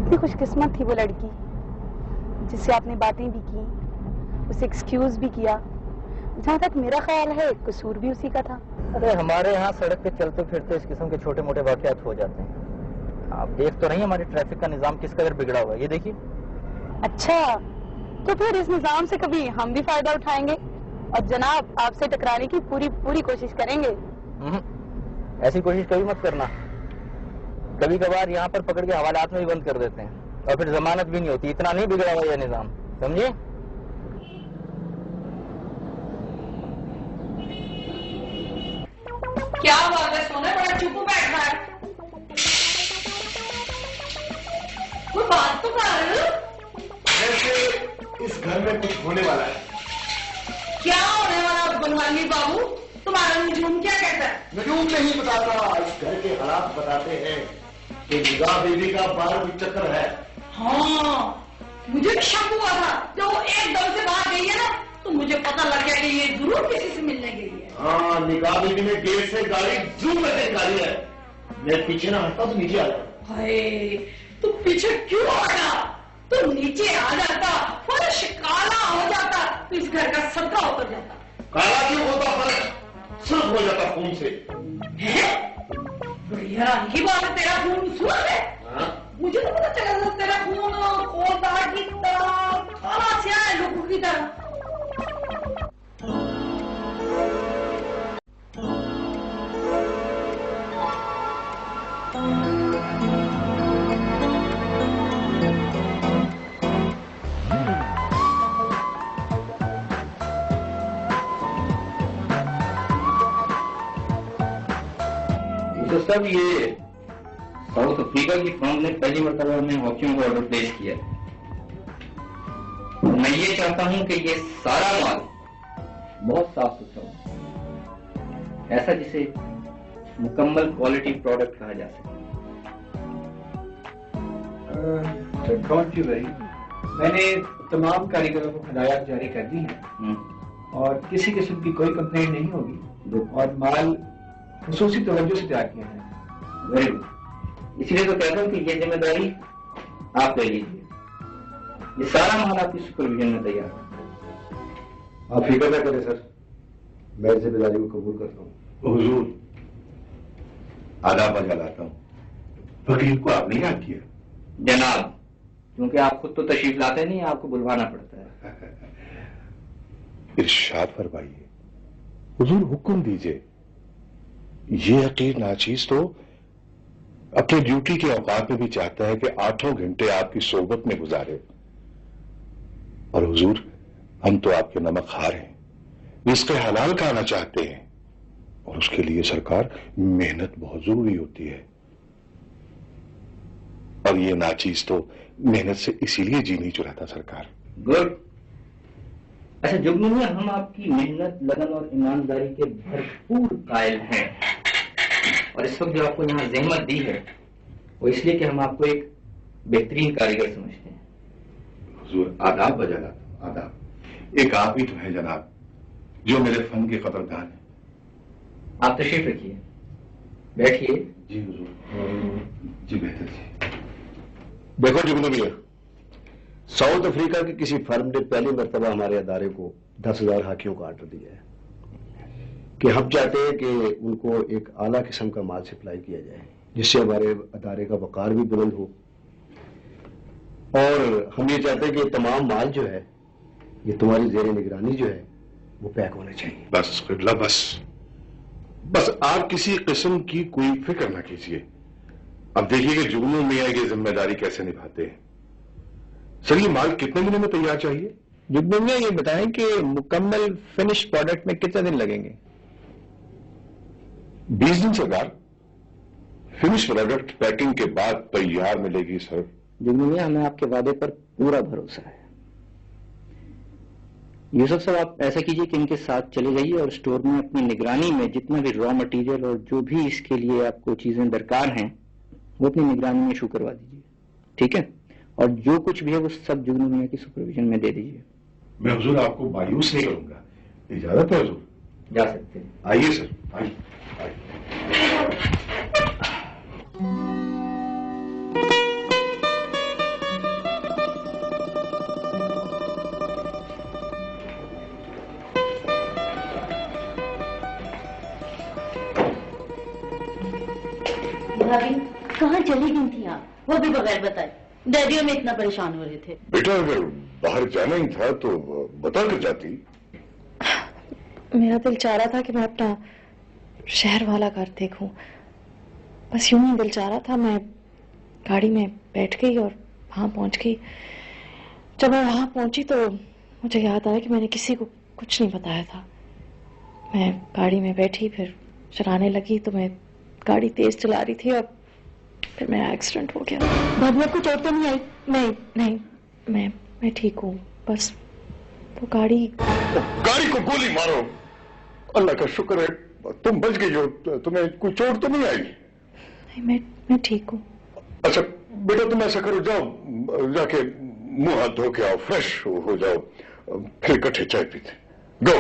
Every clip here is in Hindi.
कितनी खुशकिस्मत थी वो लड़की जिससे आपने बातें भी की, उसे एक्सक्यूज भी किया। जहाँ तक मेरा ख्याल है कसूर भी उसी का था। अरे हमारे यहाँ सड़क पे चलते फिरते इस किस्म के छोटे मोटे वाकयात हो जाते हैं। आप देख तो नहीं हमारे ट्रैफिक का निजाम किस कदर बिगड़ा हुआ है, ये देखिए। अच्छा, तो फिर इस निजाम से कभी हम भी फायदा उठाएंगे और जनाब आपसे टकराने की पूरी पूरी कोशिश करेंगे। ऐसी कोशिश कभी मत करना। कभी कभार यहाँ पर पकड़ के हवालात में भी बंद कर देते हैं और फिर जमानत भी नहीं होती। इतना नहीं बिगड़ा हुआ यह निजाम, समझे? क्या बात है, सोने बड़ा चुप बैठ रहा है। कोई बात तो कर। जैसे इस घर में कुछ होने वाला है। क्या होने वाला बनवाली बाबू? तुम्हारा निजूम क्या कहता है? निजूम नहीं बताता, इस घर के हालात बताते हैं कि निगाह बीवी का 12वीं चक्कर है। हाँ, मुझे भी शक हुआ था जब वो एकदम से बाहर गई है ना, तो मुझे पता लग गया कि ये जरूर किसी से मिलने गई है। हाँ, निगाह बीवी ने गेट से गाड़ी जूम करके निकाली है। मैं पीछे ना हटता तो नीचे आ जाता। हाय, तू पीछे क्यों हटा? तू नीचे आ जाता, फर्श काला हो जाता, तो इस घर का सदका उतर जाता। काला क्यों होता? फर्श सुर्ख हो जाता खून से। बढ़िया की बात है, तेरा खून सुर्ख है। मुझे तो पता चला था तेरा खून कोटा की तरह काला स्याह है, लोगों की तरह। तो सब ये साउथ अफ्रीका की फर्म ने पहली मरतबा में हॉकियों को ऑर्डर प्लेस किया। मैं ये चाहता हूं कि ये सारा माल बहुत साफ सुथरा हो, ऐसा जिसे मुकम्मल क्वालिटी प्रोडक्ट कहा जा सके। डोंट यू वरी, मैंने तमाम कारीगरों को हिदायत जारी कर दी है और किसी किस्म की कोई कंप्लेंट नहीं होगी और माल खसूसी तवज्जो से तैयार किया है। वेरी गुड, इसलिए तो कहता हूँ कि ये जिम्मेदारी आप ले लीजिए। ये सारा माल आपकी सुपरविजन में तैयार है। आप फिक्र न करें सर, मैं इस जिम्मेदारी को कबूल करता हूँ। हुजूर, आदाब बजालाता हूँ। वकील को आपने याद किया? जनाब, क्योंकि आप खुद तो तशरीफ लाते नहीं, आपको बुलवाना पड़ता है। इरशाद फरमाइए हुजूर, हुक्म दीजिए। ये हकीर नाचीज तो अपने ड्यूटी के औकात में भी चाहता है कि 8 घंटे आपकी सोबत में गुजारे। और हुजूर, हम तो आपके नमक खार हैं, रिज़्क़ हलाल खाना चाहते हैं और उसके लिए सरकार मेहनत बहुत जरूरी होती है। और ये नाचीज तो मेहनत से इसीलिए जी नहीं चुराता सरकार। गुड। अच्छा जुगनू में हम आपकी मेहनत, लगन और ईमानदारी के भरपूर कायल हैं और इस वक्त जो आपको यहाँ ज़हमत दी है वो इसलिए कि हम आपको एक बेहतरीन कारीगर समझते हैं। हुजूर, आदाब बजाना, आदाब। एक आप ही तो है जनाब जो मेरे फन के कदरदान हैं। आप तशरीफ रखिए, बैठिए। जी हुजूर। जी बेहतर जी। देखो जुगनू मियां, साउथ अफ्रीका की किसी फर्म ने पहली मरतबा हमारे अदारे को 10,000 हाकियों का ऑर्डर दिया है कि हम चाहते हैं कि उनको एक आला किस्म का माल सप्लाई किया जाए जिससे हमारे अदारे का वकार भी बुलंद हो। और हम ये चाहते हैं कि तमाम माल जो है ये तुम्हारी जेर निगरानी जो है वो पैक होना चाहिए। बस किबला, बस आप किसी किस्म की कोई फिक्र ना कीजिए। अब देखिए कि जुगनू मियां ये जिम्मेदारी कैसे निभाते हैं। सर, ये माल कितने दिनों में तैयार चाहिए? जुगनू मियां ये बताएं कि मुकम्मल फिनिश प्रोडक्ट में कितने दिन लगेंगे? 20 दिन सरकार। फिनिश प्रोडक्ट पैकिंग के बाद तैयार मिलेगी सर। जुगनू मियां, हमें आपके वादे पर पूरा भरोसा है। यूसुफ साहब, आप ऐसा कीजिए कि इनके साथ चले जाइए और स्टोर में अपनी निगरानी में जितना भी रॉ मटेरियल और जो भी इसके लिए आपको चीजें दरकार हैं वो अपनी निगरानी में इशू करवा दीजिए, ठीक है? और जो कुछ भी है वो सब जुगनू मियां की सुपरविजन में दे दीजिए। मैं हुजूर आपको मायूस नहीं करूंगा। इजाजत है हुजूर? जा सकते हैं। आइए सर, आइए। भाभी कहाँ चली गई थी आप, वो भी बगैर बताए? डैडी में इतना परेशान हो रहे थे। बेटा अगर बाहर जाना ही था तो बता कर जाती। मेरा दिल चाह रहा था कि मैं अपना शहर वाला घर देखूं, बस यूं ही दिल चाह रहा था। मैं गाड़ी में बैठ गई और वहां पहुंच गई। जब मैं वहां पहुंची तो मुझे याद आया कि मैंने किसी को कुछ नहीं बताया था। मैं गाड़ी में बैठी, फिर चलाने लगी तो मैं गाड़ी तेज चला रही थी और फिर मेरा एक्सीडेंट हो गया। भाभी आपको चोट तो नहीं आई? नहीं, मैं ठीक हूँ, बस वो गाड़ी को गोली मारो। अल्लाह का शुक्र है तुम बच गई हो, तुम्हें कोई चोट तो नहीं आई? नहीं, मैं ठीक हूँ। अच्छा बेटा तुम ऐसा करो, जाओ जाके मुंह हाथ धो के आओ, फ्रेश हो जाओ, फिर इकट्ठे चाय पीते। गो।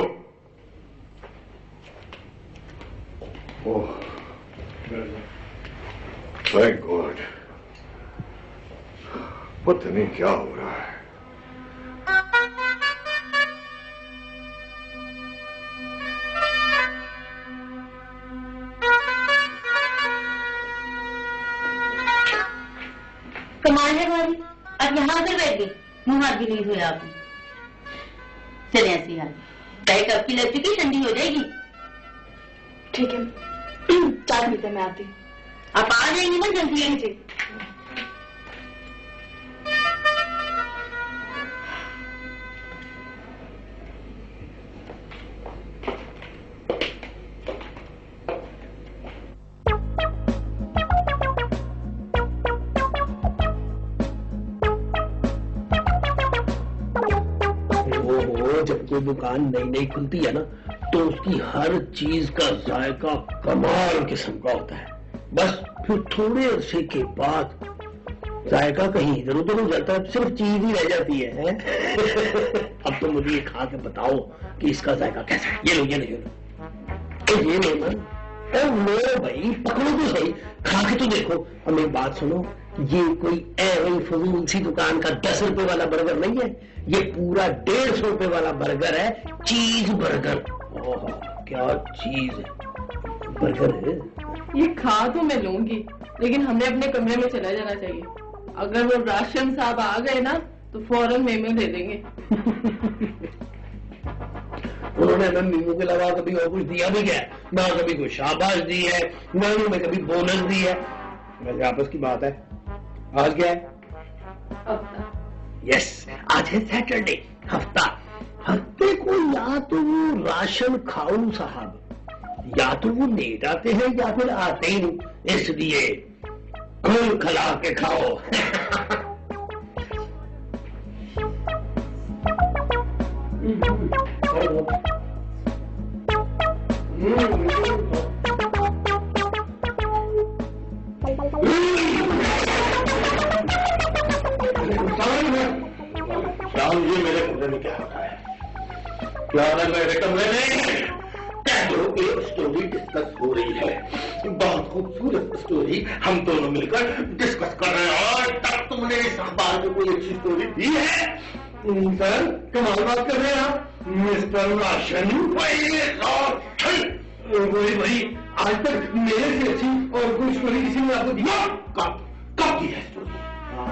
ओह थैंक गॉड, पता नहीं क्या हो रहा है। कमाल है भाभी, अब यहाँ से बैठ गई, मुंह हाथ भी नहीं धोया आपने। चले ऐसी हाल, चाहे कब की लग चुकी, ठंडी हो जाएगी। ठीक है, चाय पीते मैं आती। आप आ जाएंगी ना जल्दी? जी। जब कोई दुकान नई नई खुलती है ना तो उसकी हर चीज का जायका कमाल किस्म का होता है। बस फिर थोड़े अरसे के बाद जायका कहीं इधर उधर हो जाता है, सिर्फ चीज ही रह जाती है। अब तो मुझे ये खा के बताओ कि इसका जायका कैसा है। ये लो ये लो ना, लो भाई, पकड़ो तो सही, खा के तो देखो। अब एक बात सुनो, ये कोई ऐसी फजूल सी दुकान का 10 रुपए वाला बर्गर नहीं है, ये पूरा 150 रुपए वाला बर्गर है, चीज बर्गर। ओह क्या चीज है, बर्गर है। ये खा तो मैं लूंगी, लेकिन हमें अपने कमरे में चला जाना चाहिए। अगर वो राशन साहब आ गए ना तो फौरन मेमू दे देंगे। उन्होंने हमें मेमू के अलावा कभी और कुछ दिया भी क्या? ना कभी कोई शाबाश दी है, ना उन्होंने कभी बोनस दी है। वैसे आपस की बात है, आज क्या है? यस, आज है सैटरडे, हफ्ता। हफ्ते को या तो वो राशन खाऊ साहब या तो वो लेट आते हैं या फिर आते ही नहीं, इसलिए खुल खला के खाओ। ये मेरे कमरे में क्या हो रहा है? क्या हो रहा है मेरे कमरे में? एक स्टोरी डिस्कस हो रही है, बहुत खूबसूरत स्टोरी, हम दोनों मिलकर डिस्कस कर रहे हैं और तब तुमने इस अखबार में कोई अच्छी स्टोरी दी है? सर कमाल बात कर रहे हैं आप, मिस्टर राशन। वही आज तक मेरे से अच्छी और कोई स्टोरी किसी ने आपको दी? कब दी है स्टोरी?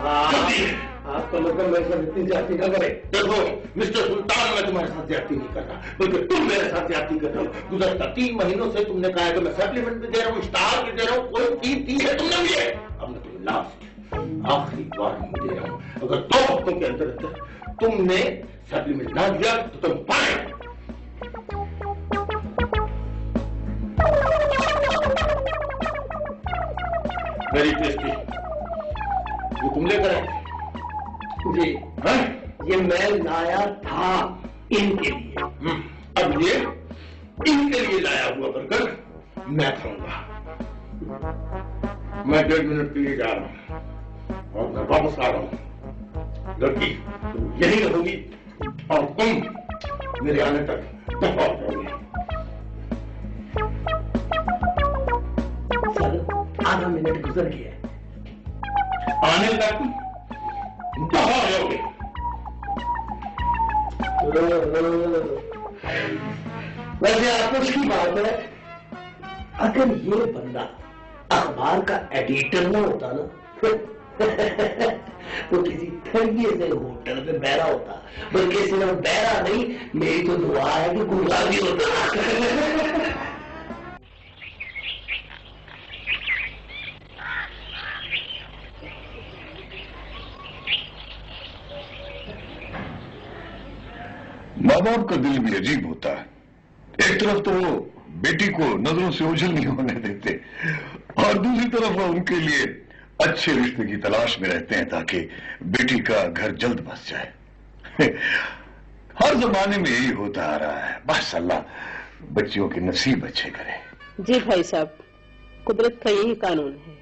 कब दी है? आप तो लोग मेरे साथ इतनी ज्यादती ना करें। देखो मिस्टर सुल्तान, मैं तुम्हारे साथ ज्यादती नहीं कर रहा, बल्कि तुम मेरे साथ ज्यादती कर रहे हो। गुज़श्ता 3 महीनों से तुमने कहा है कि मैं सप्लीमेंट भी दे रहा हूँ, स्टार भी दे रहा हूँ, कोई चीज दी है तुमने मुझे? अब मैं तुम्हें लास्ट आखिरी वार्निंग दे रहा हूँ, अगर 2 हफ्तों के अंदर तुमने सप्लीमेंट ना दिया तो तुम पाए। वेरी टेस्टी, ये तुम लेकर आए? जी हाँ? ये मैं लाया था इनके लिए। अब ये इनके लिए लाया हुआ बर्गर मैं खाऊंगा। मैं 1.5 मिनट के लिए जा रहा हूँ और मैं वापस आ रहा हूँ। लड़की तुम यही रहोगी और तुम मेरे आने तक दफा हो जाओगे। सर आधा मिनट गुजर गया, आने तक दफा हो जाओगे। वैसे आपस की बात है, अगर ये बंदा अखबार का एडिटर ना होता ना तो किसी ठगिए से होटल पे बहरा होता, बल्कि सिर्फ बहरा नहीं, मेरी तो दुआ है कि गुलाबी होता। माँ बाप का दिल भी अजीब होता है। एक तरफ तो वो बेटी को नजरों से ओझल नहीं होने देते और दूसरी तरफ वो उनके लिए अच्छे रिश्ते की तलाश में रहते हैं ताकि बेटी का घर जल्द बस जाए। हर जमाने में यही होता आ रहा है। बस अल्लाह बच्चियों के नसीब अच्छे करे। जी भाई साहब, कुदरत का यही कानून है,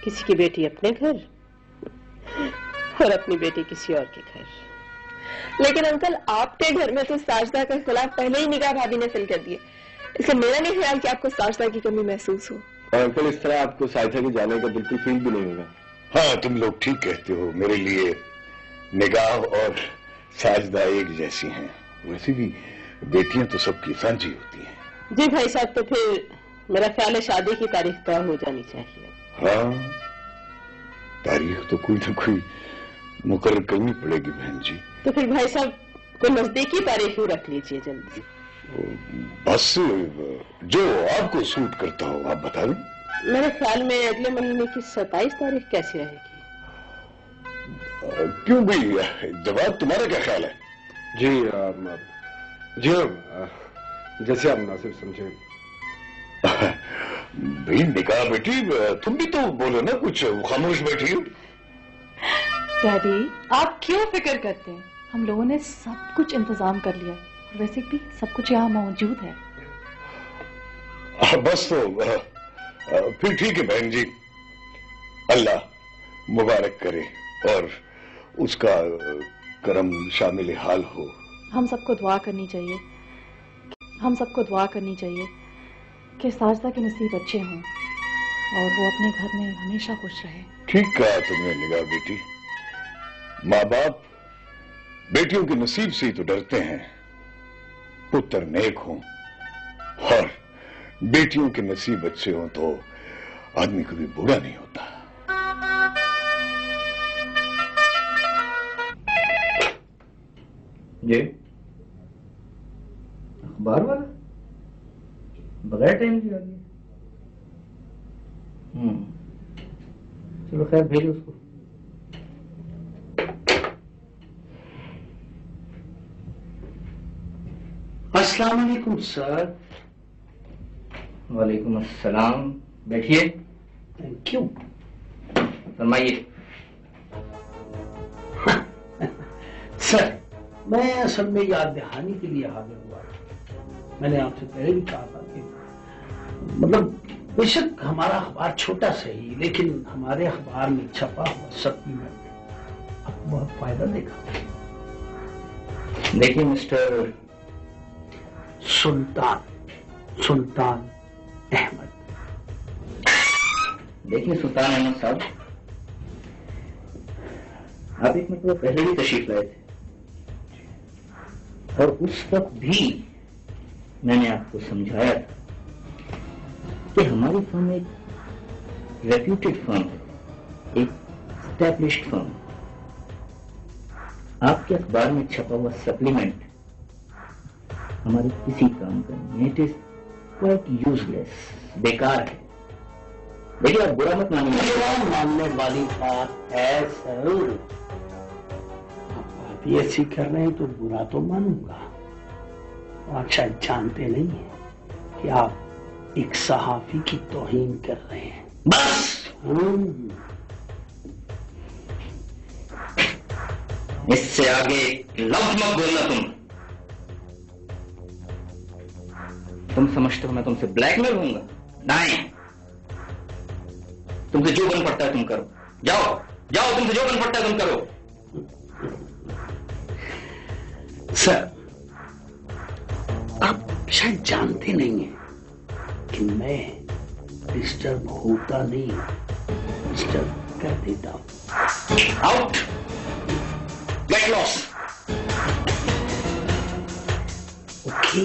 किसी की बेटी अपने घर और अपनी बेटी किसी और के घर। लेकिन अंकल, आपके घर में तो साजदा के खिलाफ पहले ही निगाह भाभी ने फिल कर दिए, इसलिए मेरा नहीं ख्याल कि आपको साजदा की कमी महसूस हो। और अंकल, इस तरह आपको साजिदा के जाने का बिल्कुल फील भी नहीं होगा। हाँ, तुम लोग ठीक कहते हो। मेरे लिए निगाह और साजदा एक जैसी हैं। वैसे भी बेटियां तो सबकी सांझी होती हैं। जी भाई साहब, तो फिर मेरा ख्याल है शादी की तारीख तय हो जानी चाहिए। हाँ, तारीख तो कोई ना कोई मुकर्रर करनी पड़ेगी बहन जी। तो फिर भाई साहब कोई नजदीकी तारीख ही रख लीजिए जल्दी। बस जो आपको सूट करता हो आप बता दो। मेरे ख्याल में अगले महीने की 27 तारीख कैसी रहेगी? क्यों भाई, जवाब तुम्हारा क्या ख्याल है? जी जैसे आप मुनासिब समझे। भाई निकाह बेटी, तुम भी तो बोलो ना कुछ, खामोश बैठी हो। डैडी, आप क्यों फिक्र करते हैं? हम लोगों ने सब कुछ इंतजाम कर लिया और वैसे भी सब कुछ यहाँ मौजूद है। बस तो फिर ठीक है बहन जी, अल्लाह मुबारक करे और उसका करम शामिल हाल हो। हम सबको दुआ करनी चाहिए, हम सबको दुआ करनी चाहिए कि साजदा के नसीब अच्छे हों और वो अपने घर में हमेशा खुश रहे। ठीक कहा तुमने निगाह बेटी। माँ बाप बेटियों के नसीब से ही तो डरते हैं। पुत्र नेक हों और बेटियों के नसीब अच्छे हों तो आदमी कभी बुरा नहीं होता। ये अखबार वाला बगैर टाइम की आ गया। चलो खैर, भेजो उसको। अस्सलाम वालेकुम सर। वालेकुम अस्सलाम। बैठिए। Thank you. फरमाइए। सर, मैं असल में याद दहानी के लिए हाजिर हुआ। मैंने आपसे पहले भी कहा था कि मतलब बेशक हमारा अखबार छोटा सही, लेकिन हमारे अखबार में छपा हुआ सप्लीमेंट आपको बहुत फायदा देगा। देखिए मिस्टर सुल्तान अहमद। देखिए सुल्तान अहमद साहब, आप एक मतलब पहले भी तशरीफ लाए थे और उस वक्त भी मैंने आपको समझाया था कि हमारी फर्म एक रेप्यूटेड फर्म है, एक एस्टैब्लिश्ड फर्म। आपके अखबार में छपा हुआ सप्लीमेंट हमारे किसी काम का नहीं। इट इज क्वाइट यूजलेस, बेकार है। देखिए, आप बुरा मत मानिए। बुरा मानने वाली बात है सर। आप ये ऐसी कर रहे हैं तो बुरा तो मानूंगा। आप शायद जानते नहीं है कि आप एक सहाफी की तौहीन कर रहे हैं। बस इससे आगे लफ्ज मत बोलना। तुम समझते हो मैं तुमसे ब्लैकमेल होऊंगा? नहीं, तुमसे जो बन पड़ता है तुम करो। जाओ जाओ, तुमसे जो बन पड़ता है तुम करो। सर, आप शायद जानते नहीं हैं कि मैं डिस्टर्ब होता नहीं, डिस्टर्ब कर देता हूं। Out, get lost. ओके।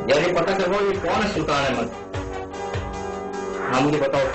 यार ये पता करवाओ ये कौन है सुल्तान अहमद। हाँ मुझे बताओ।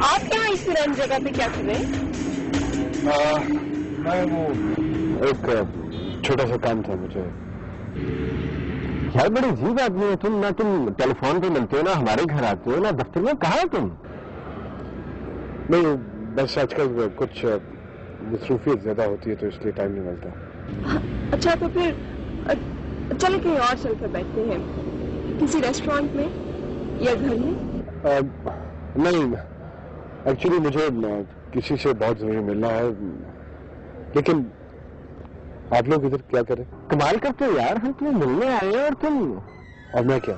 आप यहाँ इस पुरानी जगह पे क्या कर रहे हैं? मैं वो एक छोटा सा काम था मुझे। यार बड़ी अजीब आदमी है तुम, ना तुम टेलीफोन पे मिलते हो, ना हमारे घर आते हो, ना दफ्तर में। कहाँ हो तुम? नहीं बस आजकल कुछ मसरूफियत ज्यादा होती है तो इसलिए टाइम नहीं मिलता। अच्छा तो फिर चलो कहीं और चलकर बैठते हैं, किसी रेस्टोरेंट में या घर में। नहीं एक्चुअली मुझे किसी से बहुत जरूरी मिलना है, लेकिन आप लोग इधर क्या करें? कमाल करते हो यार, हम तुम्हें मिलने आए हैं और तुम। और मैं क्या?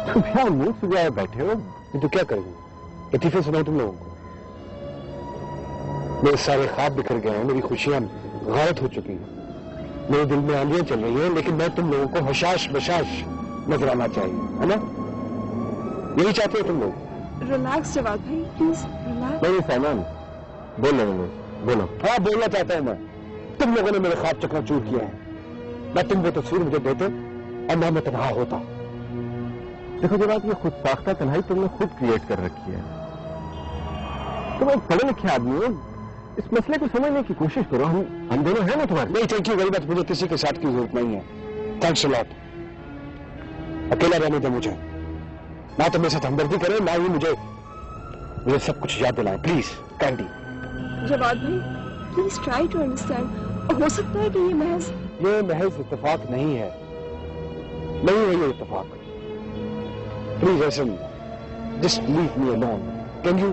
तुम यार मुंह सुजाए बैठे हो। ये तो क्या करेंगे? लतीफे सुनाओ तुम लोगों को। मेरे सारे ख्वाब बिखर गए हैं, मेरी खुशियां गायब हो चुकी हैं, मेरे दिल में आंधियां चल रही हैं, लेकिन मैं तुम लोगों को हशाश बशाश नजर आना चाहिए, है ना? यही चाहते हो तुम लोग? रिलैक्स जवाब भाई, प्लीज रिलैक्स। नहीं सामान बोलो। हाँ बोलना चाहता हूं मैं। तुम लोगों ने मेरे ख्वाब चकनाचूर किया है। मैं तुम वो तस्वीर मुझे देते और मैं तनहा होता। देखो जनाब, ये खुद साख्ता तन्हाई तुमने खुद क्रिएट कर रखी है। तुम एक पढ़े लिखे आदमी हो, इस मसले को समझने की कोशिश करो। हम दोनों हैं ना तुम्हारे। नहीं थैंक यू वेरी मच, मुझे किसी के साथ की जरूरत नहीं है। Thanks a lot. अकेला रहने दो मुझे, ना तो मेरे साथ हमदर्दी करे, ना ही मुझे सब कुछ याद दिलाएं प्लीज। कैंडी जवाब भाई प्लीज ट्राई टू अंडरस्टैंड। हो सकता है कि ये महज इत्तेफाक नहीं है, नहीं है ये इत्तेफाक। प्लीज ऐसे just leave me alone, can you?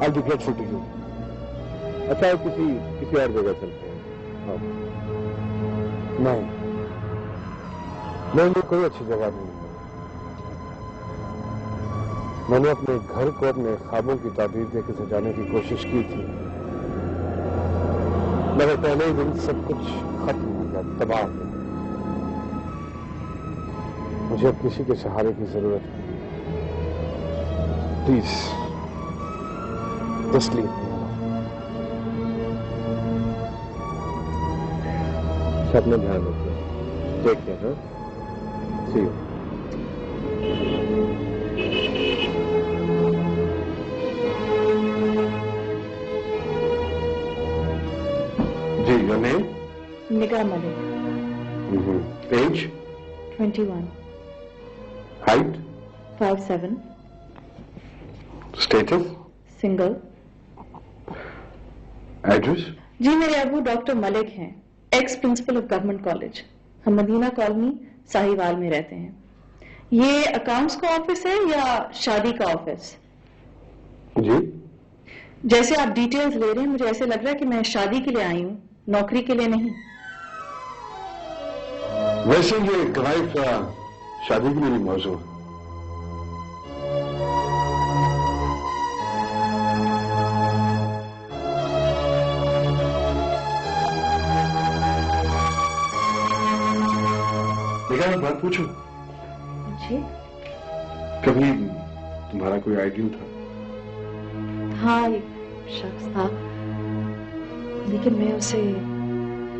I be grateful to you. अच्छा किसी और जगह चलते हैं। नहीं कोई अच्छी जगह नहीं। मैंने अपने घर को अपने ख्वाबों की ताबीर देके सजाने की कोशिश की थी, मगर पहले ही दिन सब कुछ खत्म हो गया, तबाह हो गया। मुझे अब किसी के सहारे की जरूरत है। Please just leave me. अपना ध्यान रखिए। Take care. See you. जी your name? Nigah Malik. Age? 21। Height? 5'7". Status? Single. Address? जी मेरे अबू डॉक्टर मलिक हैं, ex principal of government college. हम मदीना कॉलोनी साहिवाल में रहते हैं। ये अकाउंट्स का ऑफिस है या शादी का ऑफिस? जी जैसे आप डिटेल्स ले रहे हैं, मुझे ऐसे लग रहा है कि मैं शादी के लिए आई हूँ, नौकरी के लिए नहीं। वैसे ये ड्राइव शादी की मेरी मौजू है। देखा मैं बात पूछूं? जी कभी तुम्हारा कोई आइडियल था? हाँ एक शख्स था, लेकिन मैं उसे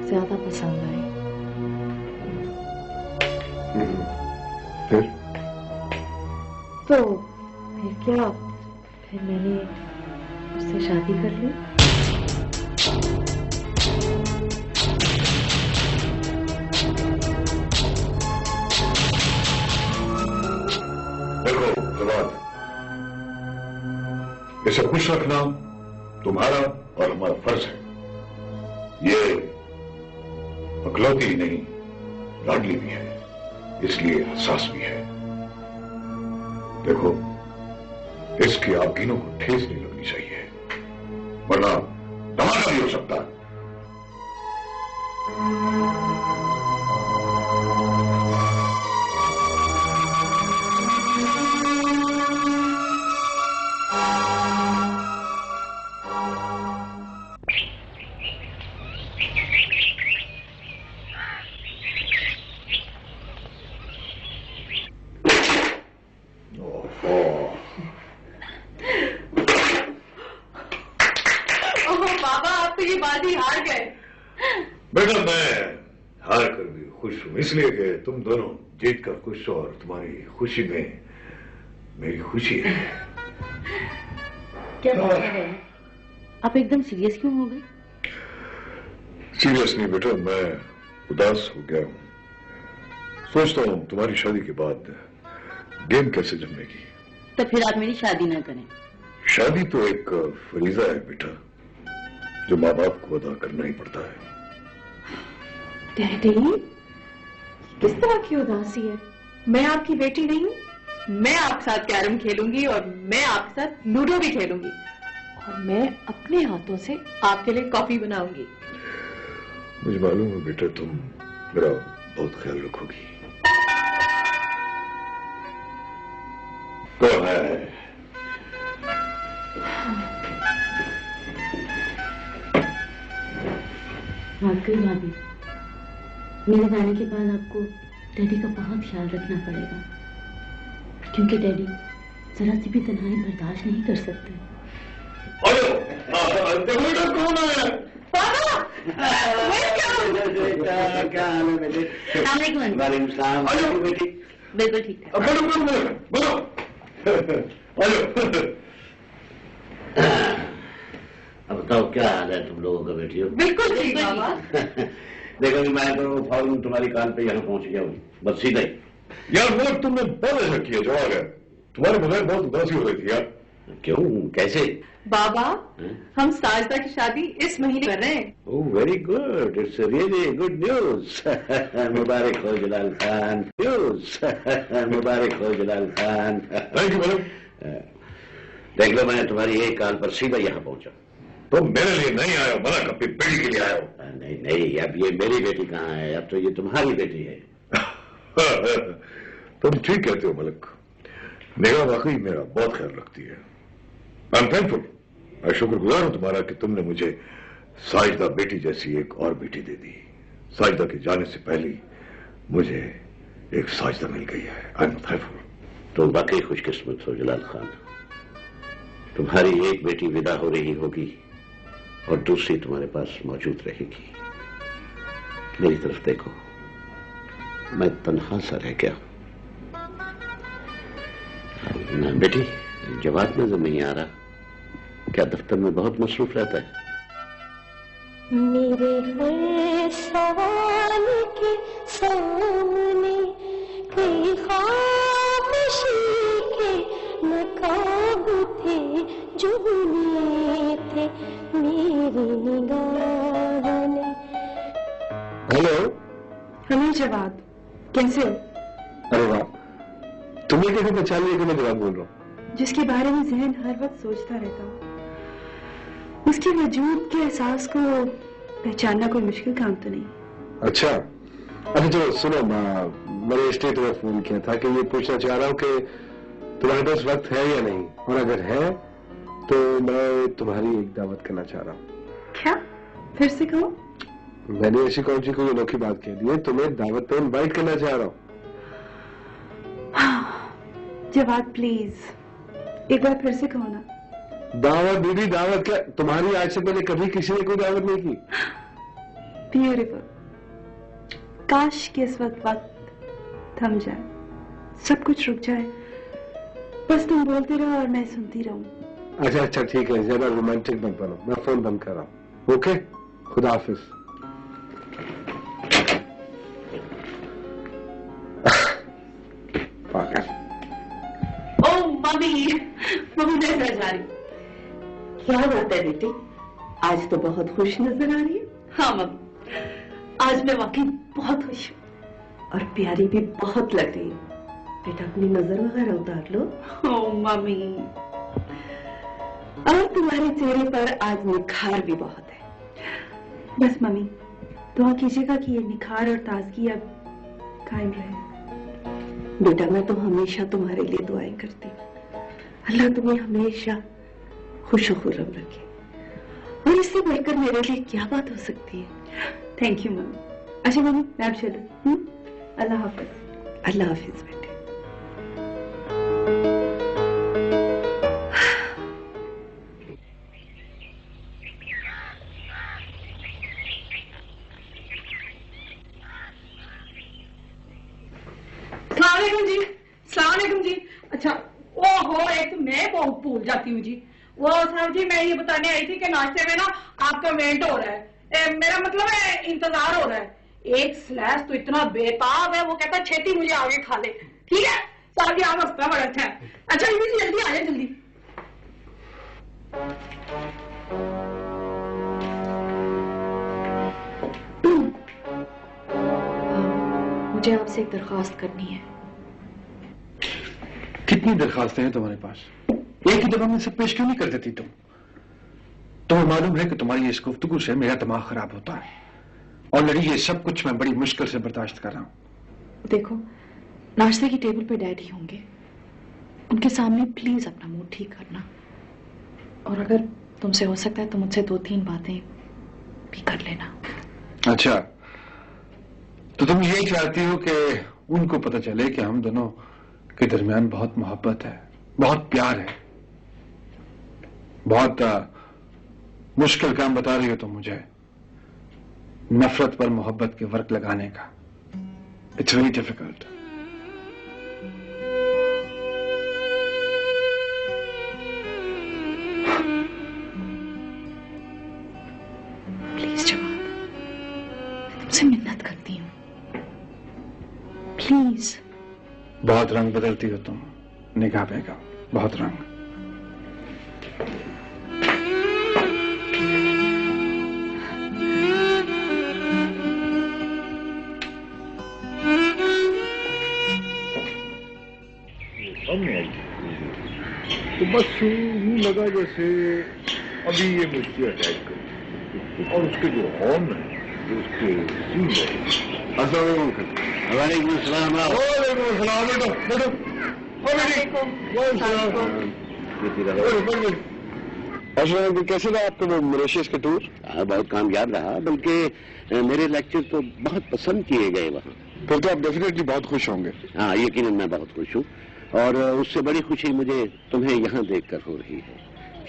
ज्यादा पसंद आई। फिर क्या? फिर मैंने उससे शादी कर ली। देखो जवाब, इसे खुश रखना तुम्हारा और हमारा फर्ज है। ये अकलौती ही नहीं, लाडली भी है, इसलिए हसास भी है। देखो, इसकी आपगिनों को ठेस नहीं लगनी चाहिए, वरना धमाका भी हो सकता है। बेटा, मैं हार कर भी खुश हूं, इसलिए कि तुम दोनों जीत कर खुश हो और तुम्हारी खुशी में मेरी खुशी है। क्या बात कर रहे हैं? आप एकदम सीरियस क्यों हो गए? सीरियस नहीं बेटा, मैं उदास हो गया हूं। सोचता हूं तुम्हारी शादी के बाद गेम कैसे जमेगी। तो फिर आप मेरी शादी ना करें। शादी तो एक फरीजा है बेटा, जो माँ बाप को अदा करना ही पड़ता है। डैडी, किस तरह की उदासी है? मैं आपकी बेटी नहीं हूँ? मैं आपके साथ कैरम खेलूंगी और मैं आपके साथ लूडो भी खेलूंगी और मैं अपने हाथों से आपके लिए कॉफी बनाऊंगी। मुझे मालूम है बेटा, तुम मेरा बहुत ख्याल रखोगी। तो है वाकई भाभी, मेरे जाने के बाद आपको डैडी का बहुत ख्याल रखना पड़ेगा, क्योंकि डैडी जरा सी भी तन्हाई बर्दाश्त नहीं कर सकते। कौन है? क्या हाल है बेटे? वालेकुम सलाम। बेटी बिल्कुल ठीक है। बोलो। अब बताओ क्या हाल है तुम लोगों का बेटियों? बिल्कुल ठीक बाबा। देखो कि मैं तो फौरन तुम्हारी कॉल पे यहाँ पहुंच गया हूँ, बस सीधा ही। यार वो तुमने बहुत अच्छा किया, जवाब है। तुम्हारे बगैर बहुत उदासी हो रही थी यार। क्यों, कैसे? बाबा, हम साजदा की शादी इस महीने कर रहे हैं। Oh very good, it's really good news. मुबारक हो जलाल खान। न्यूज मुबारक हो Jalal Khan. Thank you madam. देख लो, मैं तुम्हारी एक कॉल पर सीधा यहाँ पहुंचा। तुम मेरे लिए नहीं आए हो, मलक अपनी बेटी के लिए आए हो। नहीं, अब ये मेरी बेटी कहाँ है, अब तो ये तुम्हारी बेटी है। तुम ठीक कहते हो मलक, नेहा वाकई मेरा बहुत ख्याल रखती है। आई एम थैंकफुल, मैं शुक्रगुजार हूं तुम्हारा कि तुमने मुझे साजिदा बेटी जैसी एक और बेटी दे दी। साजिदा के जाने से पहले मुझे एक साजिदा मिल गई है। I am thankful. तुम वाकई खुशकिस्मत हो जलाल खान, तुम्हारी एक बेटी विदा हो रही होगी और दूसरी तुम्हारे पास मौजूद रहेगी। मेरी तरफ देखो, मैं तन्हा सा रह गया। बेटी, जवाब नजर नहीं आ रहा, क्या दफ्तर में बहुत मसरूफ रहता है? मेरे हर सवाल के सामने कई खामोशी के नकाब थे जो बुने थे मेरी निगाह ने। हेलो। हमें जवाब, कैसे हो? अरे वाह, तुम्हें कैसे पहचान लिया कि मैं जवाब बोल रहा हूँ? जिसके बारे में जहन हर वक्त सोचता रहता हो, उसके वजूद के एहसास को पहचानना कोई मुश्किल काम तो नहीं। अच्छा चलो सुनो, मैंने इसलिए तुम्हें फोन किया था कि ये पूछना चाह रहा हूँ कि तुम्हारे पास वक्त है या नहीं, और अगर है तो मैं तुम्हारी एक दावत करना चाह रहा हूँ। क्या? फिर से कहो। मैंने ऐसी कौन सी कोई अनोखी बात कह दी है, तुम्हें दावत पे इनवाइट करना चाह रहा हूँ। जवाब प्लीज, एक बार फिर से कहो ना। दावत दीदी, दावत क्या? तुम्हारी आज से पहले कभी किसी ने कोई दावत नहीं की। ब्यूटीफुल। काश कि इस वक्त थम जाए, सब कुछ रुक जाए, बस तुम बोलते रहो और मैं सुनती रहूं। अच्छा ठीक है, ज्यादा रोमांटिक मत बनो, मैं फोन बंद कर रहा हूँ। ओके, खुदा हाफिज। मम्मी नजर जा रही। क्या बात है बेटी, आज तो बहुत खुश नजर आ रही है। हाँ मम्मी, आज मैं वाकई बहुत खुश हूँ। और प्यारी भी बहुत लग रही है। बेटा अपनी नजर वगैरह उतार लो। ओ मम्मी। और तुम्हारे चेहरे पर आज निखार भी बहुत है। बस मम्मी दुआ कीजिएगा कि ये निखार और ताजगी अब कायम रहे। बेटा मैं तो हमेशा तुम्हारे लिए दुआएं करती हूँ। अल्लाह तुम्हें हमेशा खुश खुर्रम रखे। और इससे बढ़कर मेरे लिए क्या बात हो सकती है। Thank you mummy. अच्छा मम्मी मैं अब चलूं। अल्लाह हाफिज। अल्लाह हाफिज बेटे। सलाम जी। अच्छा ओहो एक तो मैं बहुत भूल जाती हूँ जी। वो साहब जी मैं ये बताने आई थी कि नाश्ते में ना आपका वेट हो रहा है। मेरा मतलब है इंतजार हो रहा है। एक स्लैश तो इतना बेताब है, वो कहता है छेती मुझे आगे खा ले। ठीक है साहब जी आप हंसता बड़ा अच्छा है। अच्छा ये जल्दी आ जाए जल्दी। मुझे आपसे एक दरख्वास्त करनी है। कितनी दरखास्तें हैं तुम्हारे पास? एक ही दफा में सब पेश क्यों नहीं कर देती तुम? तुम्हें मालूम है कि तुम्हारी इस गुफ्तगू से मेरा दिमाग खराब होता है। ऑलरेडी ये सब कुछ मैं बड़ी मुश्किल से बर्दाश्त कर रहा हूं। देखो नाश्ते की टेबल पे डैडी होंगे, उनके सामने प्लीज अपना मूड ठीक करना। और अगर तुमसे हो सकता है तो मुझसे 2-3 बातें भी कर लेना। अच्छा तो तुम यही चाहती हो कि उनको पता चले कि हम दोनों के दरमियान बहुत मोहब्बत है, बहुत प्यार है। बहुत मुश्किल काम बता रही हो तुम मुझे, नफरत पर मोहब्बत के वर्क लगाने का। It's very difficult. प्लीज जवाब, तुमसे मिन्नत करती हूँ प्लीज। बहुत रंग बदलती हो तुम निगाह बेगम, बहुत रंग। तो बस यूं लगा जैसे अभी ये मुझसे अटैक कर, और उसके जो हॉर्न है उसके सीने। अस्सलाम वालेकुम। बेटो कैसे रहा आपका मॉरिशस का टूर? बहुत कामयाब रहा, बल्कि मेरे लेक्चर तो बहुत पसंद किए गए वहाँ। फिर तो आप डेफिनेटली बहुत खुश होंगे। हाँ यकीनन मैं बहुत खुश हूँ, और उससे बड़ी खुशी मुझे तुम्हें यहाँ देखकर हो रही है।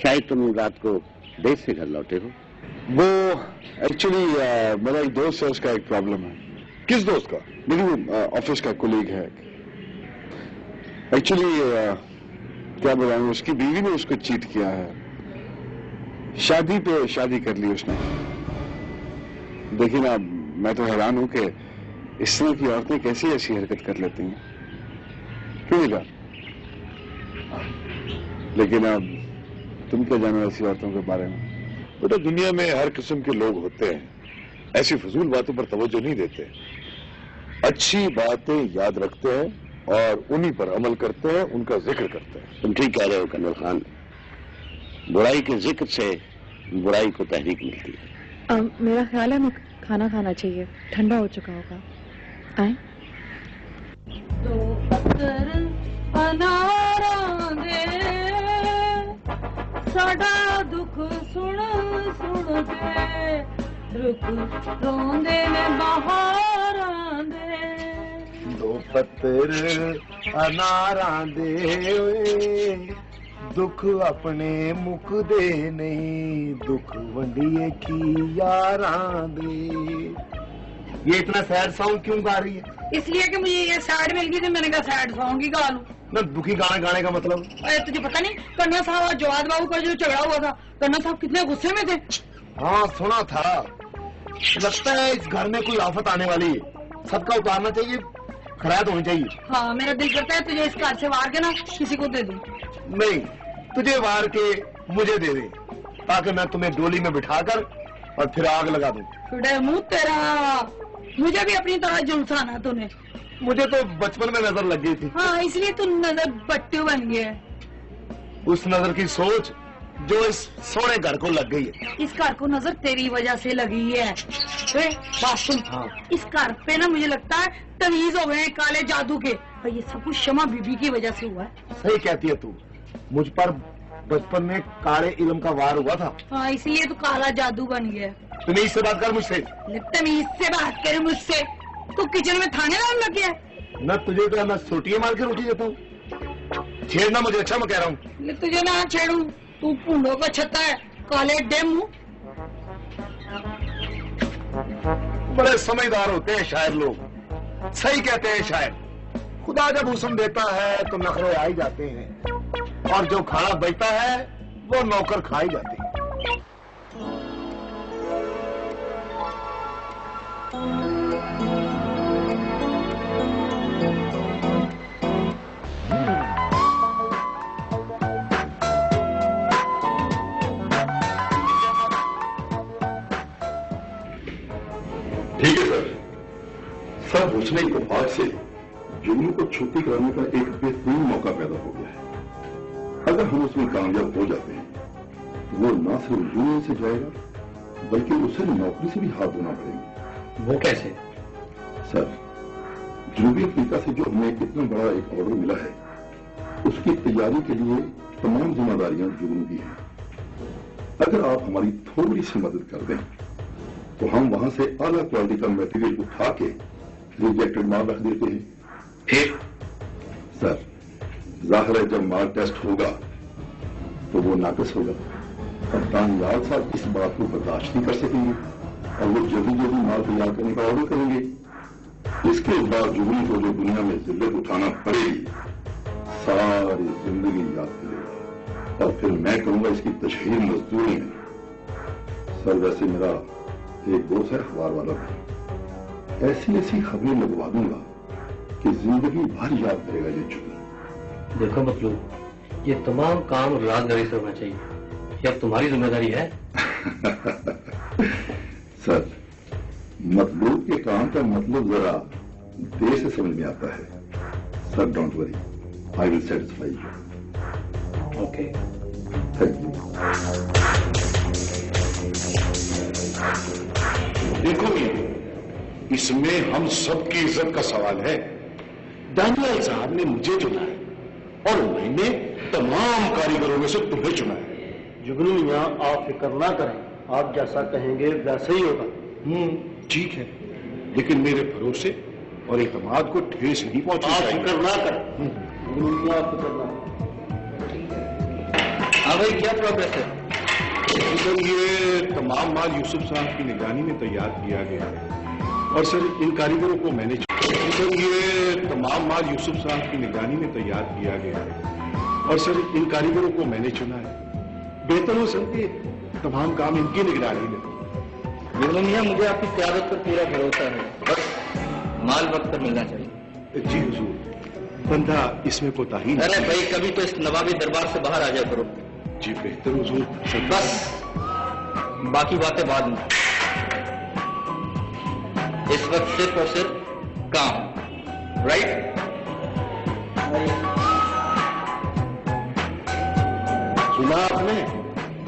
शायद तुम रात को देर से घर लौटे हो। वो एक्चुअली मेरा एक दोस्त है, उसका एक प्रॉब्लम है। किस दोस्त का? मेरी ऑफिस का कोलीग है। एक्चुअली क्या बताऊं, उसकी बीवी ने उसको चीट किया है। शादी पे शादी कर ली उसने। देखिए ना, मैं तो हैरान हूं कि इस तरह की औरतें कैसी ऐसी हरकत कर लेती हैं। क्यों निकाल? लेकिन अब तुम क्या जानो ऐसी औरतों के बारे में? बेटा दुनिया में हर किस्म के लोग होते हैं, ऐसी फजूल बातों पर तवज्जो नहीं देते। अच्छी बातें याद रखते हैं और उन्हीं पर अमल करते हैं, उनका जिक्र करते हैं। तुम ठीक कह रहे हो कर्नल खान, बुराई के जिक्र से बुराई को तहरीक मिलती है। मेरा ख्याल है हमें खाना खाना चाहिए, ठंडा हो चुका होगा। आए? साडा दुख सुन सुन के रुक रोंदे ने बहारां दे। दो पत्तर अनारां दे, दुख अपने मुकदे नहीं, दुख वंडिए की यारां दे। ये इतना सैड सॉन्ग क्यों गा रही है? इसलिए कि मुझे ये सैड मिल गई थी, मैंने कहा सैड सॉन्ग ही गा लूं। ना दुखी गाना गाने का मतलब? अरे तुझे पता नहीं कन्ना साहब और जवाद बाबू का जो झगड़ा हुआ था, कन्ना साहब कितने गुस्से में थे। हाँ सुना था। लगता है इस घर में कोई आफत आने वाली है, सबका उतारना चाहिए, खैरात होनी चाहिए। हाँ मेरा दिल करता है तुझे इस घर से वार के ना किसी को दे दूं। नहीं, तुझे वार के मुझे दे दे, ताकि मैं तुम्हें डोली में बिठाकर और फिर आग लगा दूं। फिर मुंह तेरा, मुझे भी अपनी तरह झुलसाना तूने। मुझे तो बचपन में नजर लग गई थी। हाँ, इसलिए तू नजर बट्टू बन गया। उस नजर की सोच जो इस सोने घर को लग गई है। इस घर को नजर तेरी वजह से लगी है। बात सुन, हाँ। इस घर पे ना मुझे लगता है तमीज हो गए काले जादू के, और ये सब कुछ शमा बीबी की वजह से हुआ है। सही कहती है तू, मुझ पर बचपन में काले इल्म का वार हुआ था। हाँ, इसलिए तो काला जादू बन गया। तमीज से बात कर मुझसे। तमीज से बात करे मुझसे, तू किचन में थानेदार लग गया। न तुझे तो मैं सोटियां मार के रोटी देता हूँ। छेड़ना मुझे अच्छा, मैं कह रहा हूँ। तुझे ना छेड़ू, तू पूंडों का छत्ता है, काले डेम। बड़े समझदार होते हैं शायर लोग, सही कहते हैं शायर। खुदा जब हुस्न देता है तो नखरे आ ही जाते हैं, और जो खाना बचता है वो नौकर खा ही जाते हैं। ठीक है सर। सब हुस्न इत्तेफाक से जुगनू को छुट्टी कराने का एक बेहतरीन मौका पैदा हो गया है। अगर हम उसमें कामयाब हो जाते हैं तो वो न सिर्फ यूनियन से जाएगा बल्कि उसे नौकरी से भी हाथ धोना पड़ेगा। वो कैसे? सर, जनूबी अफ्रीका से जो हमें इतना बड़ा एक ऑर्डर मिला है, उसकी तैयारी के लिए तमाम जिम्मेदारियां जुगनू की हैं। अगर आप हमारी थोड़ी सी मदद कर दें तो हम वहां से आला क्वालिटी का मटेरियल उठा के रिजेक्टेड माल रख देते हैं। फिर सर, जाहिर है जब माल टेस्ट होगा तो वो नाकस होगा, और दानियाल साहब इस बात को बर्दाश्त नहीं कर सकेंगे और वो जल्दी जल्दी माल तैयार करने का ऑर्डर करेंगे। इसके बाद जुगनू को जो दुनिया में जिल्लत उठाना पड़ेगी, सारी जिंदगी याद करेगा, और फिर मैं करूंगा इसकी तशहीर मजदूरी में। सर, वैसे मेरा एक दोस्त है अखबार वाला, ऐसी ऐसी खबरें लगवा दूंगा कि जिंदगी भर याद करेगा ये जुगनू। देखो मतलब, ये तमाम काम राजदारी से होना चाहिए। ये अब तुम्हारी जिम्मेदारी है। सर, मतलूब के काम का मतलब जरा देर से समझ में आता है। Sir, don't worry, I will satisfy you. Okay, thank you. देखो मियां, इसमें हम सबकी इज्जत का सवाल है। दानियाल साहब ने मुझे चुना है और मैंने तमाम कारीगरों में से तुम्हें चुना है। जुगनू मियां, आप फिक्र ना करें, आप जैसा कहेंगे वैसा ही होगा। ठीक है, लेकिन मेरे भरोसे और एतमाद को ठेस नहीं पहुंची। आप फिक्र ना करें जुगनू मियां, आप फिक्र ना करें। हाँ भाई, क्या प्रोग्रेस है? सर, ये तमाम माल यूसुफ साहब की निगरानी में तैयार किया गया है, और सर इन कारीगरों को मैंने सर ये तमाम माल यूसुफ साहब की निगरानी में तैयार किया गया है, और सर इन कारीगरों को मैंने चुना है। बेहतर हो सकती है तमाम काम इनकी निगरानी में। मियां, मुझे आपकी क़यादत पर पूरा भरोसा है, बस माल वक्त पर मिलना चाहिए। जी हुजूर, बंदा इसमें कोताही नहीं। अरे भाई, कभी तो इस नवाबी दरबार से बाहर आ जाया करो। जी बेहतर हुजूर। बस बाकी बातें बाद में, इस वक्त सिर्फ और सिर्फ काम। राइट? सुना आपने?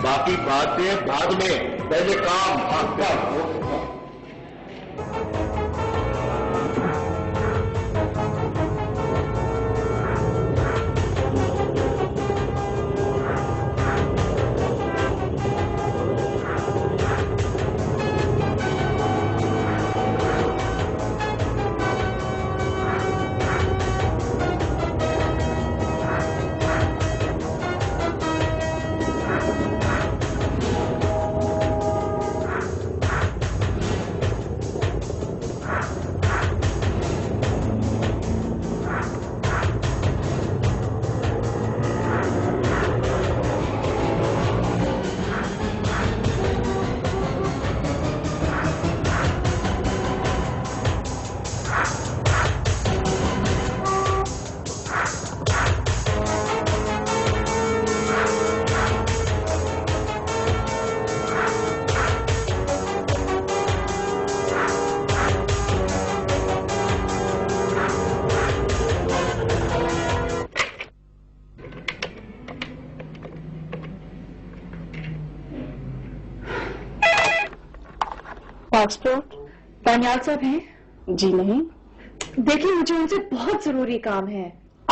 बाकी बातें बाद में, पहले काम आपका। पासपोर्ट पानियाल साहब हैं? जी नहीं। देखिए मुझे उनसे बहुत जरूरी काम है।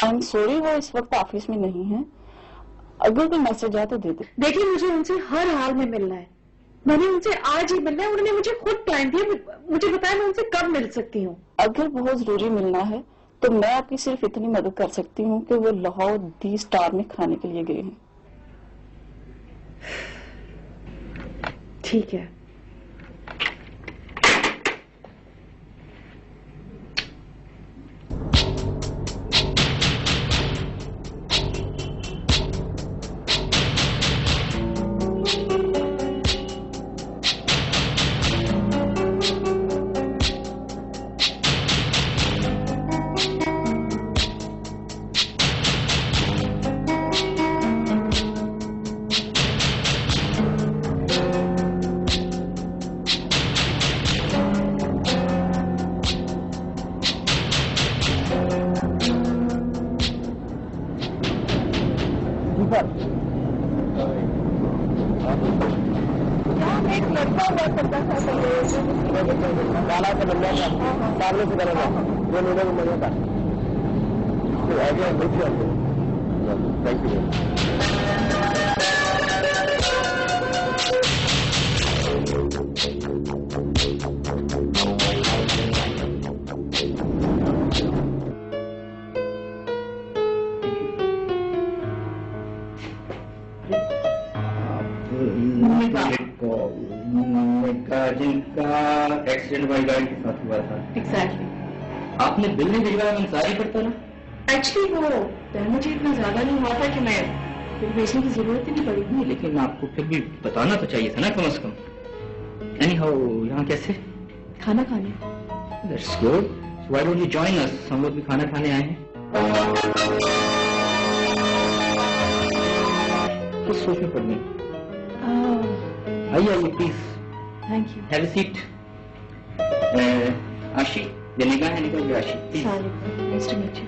आई एम सॉरी, वो इस वक्त ऑफिस में नहीं है। अगर कोई मैसेज आए तो दे दे। देखिए मुझे उनसे हर हाल में मिलना है। मैंने उनसे आज ही मिलना है। उन्होंने मुझे खुद टाइम दिया। मुझे बताया मैं उनसे कब मिल सकती हूँ? अगर बहुत जरूरी मिलना है तो मैं आपकी सिर्फ इतनी मदद कर सकती हूँ कि वो लाहौर दी स्टार में खाने के लिए गए हैं। ठीक है। एक्सीडेंट वाली गाड़ी के साथ हुआ था। एग्जैक्टली। आपने बिल नहीं भिजवाया, मैं इंतजार ही करता ना। एक्चुअली वो डैमेज इतना ज्यादा नहीं हुआ था कि मैं बिल भेजने की जरूरत ही नहीं पड़ी। नहीं, लेकिन आपको फिर भी बताना तो चाहिए था ना कम से कम। एनीहाउ, यहाँ कैसे? खाना खाने। That's good. So why don't you join us? हम लोग भी खाना खाने आए हैं। किस सोच में पड़ गई? आइए आइए please. Thank you. Have a seat. Aashi, ये निगाह है, निकल Aashi please. Nice to meet you.